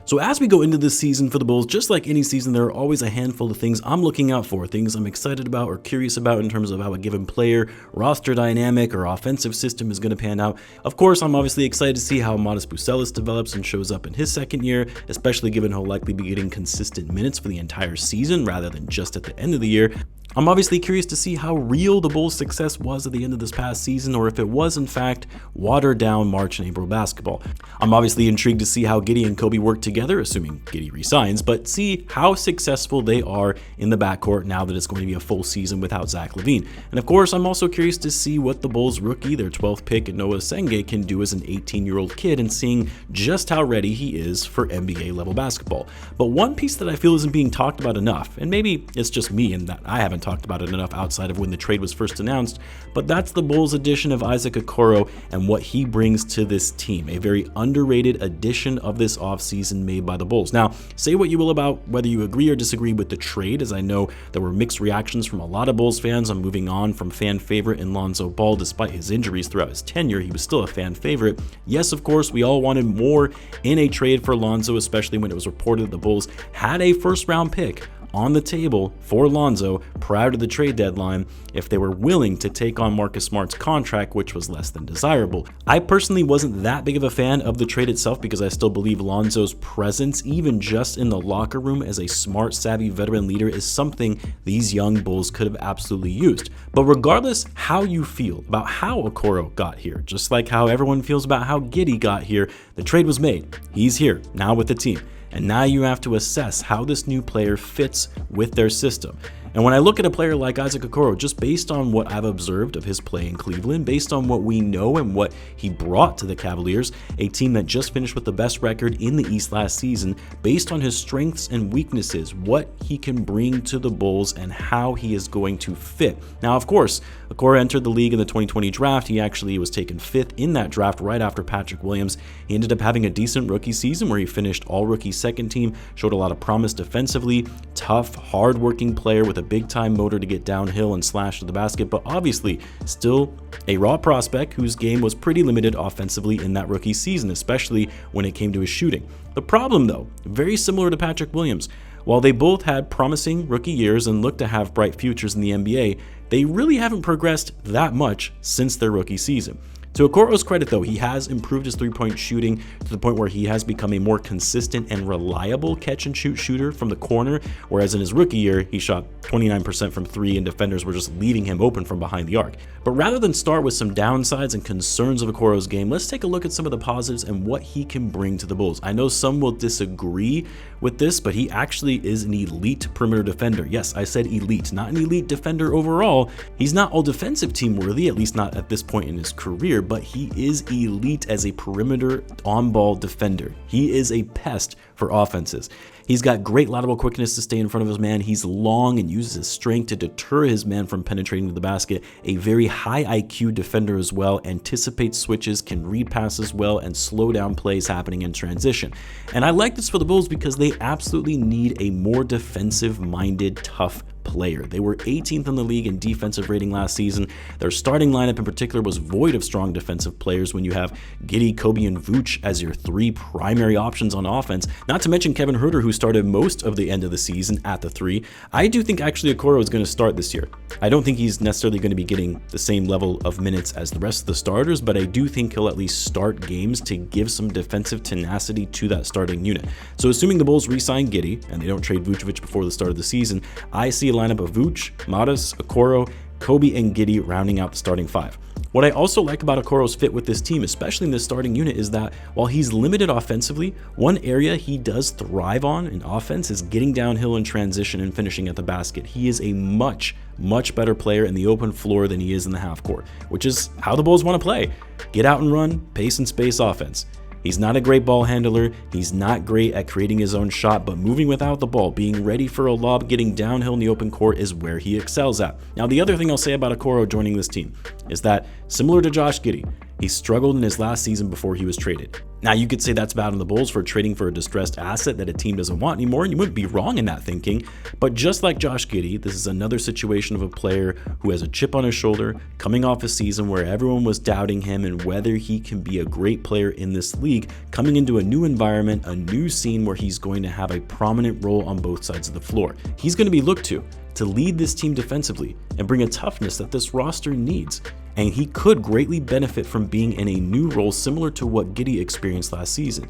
So as we go into this season for the Bulls, just like any season, there are always a handful of things I'm looking out for, things I'm excited about or curious about in terms of how a given player, roster dynamic, or offensive system is going to pan out. Of course, I'm obviously excited to see how Modest Bucelis develops and shows up in his second year, especially given he'll likely be getting consistent minutes for the entire season rather than just at the end of the year. I'm obviously curious to see how real the Bulls' success was at the end of this past season, or if it was in fact watered down March and April basketball. I'm obviously intrigued to see how Giddey and Kobe work together, assuming Giddey resigns, but see how successful they are in the backcourt now that it's going to be a full season without Zach LaVine. And of course, I'm also curious to see what the Bulls rookie, their 12th pick Noah Senge, can do as an 18-year-old kid, and seeing just how ready he is for NBA level basketball. But one piece that I feel isn't being talked about enough, and maybe it's just me and that I haven't talked about it enough outside of when the trade was first announced, but that's the Bulls addition of Isaac Okoro and what he brings to this team, a very underrated addition of this offseason made by the Bulls. Now, say what you will about whether you agree or disagree with the trade, as I know there were mixed reactions from a lot of Bulls fans on moving on from fan favorite in Lonzo Ball. Despite his injuries throughout his tenure, he was still a fan favorite. Yes, of course, we all wanted more in a trade for Lonzo, especially when it was reported that the Bulls had a first-round pick on the table for Lonzo prior to the trade deadline if they were willing to take on Marcus Smart's contract, which was less than desirable. I personally wasn't that big of a fan of the trade itself because I still believe Lonzo's presence, even just in the locker room as a smart, savvy veteran leader, is something these young Bulls could have absolutely used. But regardless how you feel about how Okoro got here, just like how everyone feels about how Giddey got here, the trade was made. He's here now with the team. And now you have to assess how this new player fits with their system. And when I look at a player like Isaac Okoro, just based on what I've observed of his play in Cleveland, based on what we know and what he brought to the Cavaliers, a team that just finished with the best record in the East last season, based on his strengths and weaknesses, what he can bring to the Bulls and how he is going to fit. Now, of course, Okoro entered the league in the 2020 draft. He actually was taken 5th in that draft right after Patrick Williams. He ended up having a decent rookie season where he finished all-rookie second team, showed a lot of promise defensively, tough, hard-working player with a big-time motor to get downhill and slash to the basket, but obviously still a raw prospect whose game was pretty limited offensively in that rookie season, especially when it came to his shooting. The problem, though, very similar to Patrick Williams. While they both had promising rookie years and looked to have bright futures in the NBA, they really haven't progressed that much since their rookie season. To Okoro's credit, though, he has improved his three-point shooting to the point where he has become a more consistent and reliable catch-and-shoot shooter from the corner, whereas in his rookie year, he shot 29% from 3 and defenders were just leaving him open from behind the arc. But rather than start with some downsides and concerns of Okoro's game, let's take a look at some of the positives and what he can bring to the Bulls. I know some will disagree with this, but he actually is an elite perimeter defender. Yes, I said elite, not an elite defender overall. He's not all defensive team worthy, at least not at this point in his career, but he is elite as a perimeter on-ball defender. He is a pest for offenses. He's got great lateral quickness to stay in front of his man. He's long and uses his strength to deter his man from penetrating to the basket. A very high IQ defender as well, anticipates switches, can read passes well, and slow down plays happening in transition. And I like this for the Bulls because they absolutely need a more defensive-minded, tough player. They were 18th in the league in defensive rating last season. Their starting lineup in particular was void of strong defensive players when you have Giddey, Kobe, and Vooch as your 3 primary options on offense, not to mention Kevin Huerter, who started most of the end of the season at the 3. I do think actually Okoro is going to start this year. I don't think he's necessarily going to be getting the same level of minutes as the rest of the starters, but I do think he'll at least start games to give some defensive tenacity to that starting unit. So assuming the Bulls re-sign Giddey and they don't trade Vucevic before the start of the season, I see a lineup of Vooch, Modest, Okoro, Kobe, and Giddey rounding out the starting 5. What I also like about Okoro's fit with this team, especially in this starting unit, is that while he's limited offensively, one area he does thrive on in offense is getting downhill in transition and finishing at the basket. He is a much better player in the open floor than he is in the half court, which is how the Bulls want to play. Get out and run, pace and space offense. He's not a great ball handler, he's not great at creating his own shot, but moving without the ball, being ready for a lob, getting downhill in the open court is where he excels at. Now, the other thing I'll say about Okoro joining this team is that, similar to Josh Giddey, He struggled in his last season before he was traded. Now, you could say that's bad on the Bulls for trading for a distressed asset that a team doesn't want anymore, and you wouldn't be wrong in that thinking. But just like Josh Giddey, this is another situation of a player who has a chip on his shoulder, coming off a season where everyone was doubting him and whether he can be a great player in this league, coming into a new environment, a new scene where he's going to have a prominent role on both sides of the floor. He's going to be looked to lead this team defensively and bring a toughness that this roster needs. And he could greatly benefit from being in a new role similar to what Giddey experienced last season.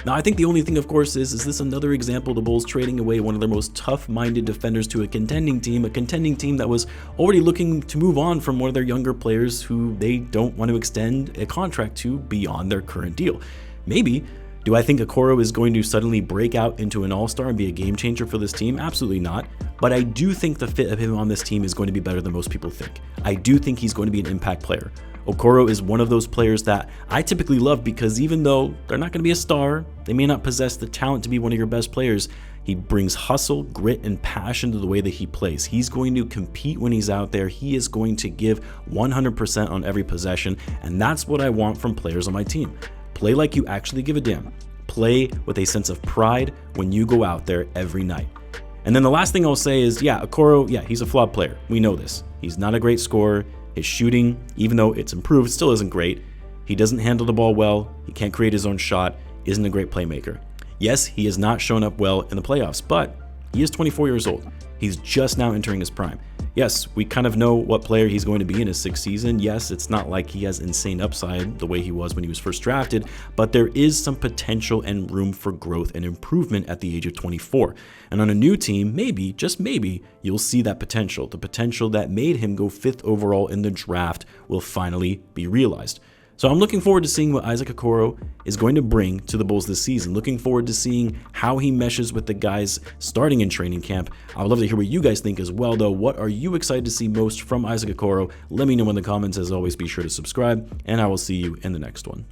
Now, I think the only thing, of course, is this another example of the Bulls trading away one of their most tough-minded defenders to a contending team that was already looking to move on from one of their younger players who they don't want to extend a contract to beyond their current deal. Maybe. Do I think Okoro is going to suddenly break out into an all-star and be a game changer for this team? Absolutely not. But I do think the fit of him on this team is going to be better than most people think. I do think he's going to be an impact player. Okoro is one of those players that I typically love because even though they're not going to be a star, they may not possess the talent to be one of your best players, he brings hustle, grit, and passion to the way that he plays. He's going to compete when he's out there. He is going to give 100% on every possession, and that's what I want from players on my team. Play like you actually give a damn. Play with a sense of pride when you go out there every night. And then the last thing I'll say is, Okoro, he's a flawed player. We know this. He's not a great scorer. His shooting, even though it's improved, still isn't great. He doesn't handle the ball well. He can't create his own shot. Isn't a great playmaker. Yes, he has not shown up well in the playoffs, but he is 24 years old. He's just now entering his prime. Yes, we kind of know what player he's going to be in his sixth season. Yes, it's not like he has insane upside the way he was when he was first drafted, but there is some potential and room for growth and improvement at the age of 24. And on a new team, maybe, just maybe, you'll see that potential. The potential that made him go 5th overall in the draft will finally be realized. So I'm looking forward to seeing what Isaac Okoro is going to bring to the Bulls this season. Looking forward to seeing how he meshes with the guys starting in training camp. I would love to hear what you guys think as well, though. What are you excited to see most from Isaac Okoro? Let me know in the comments. As always, be sure to subscribe, and I will see you in the next one.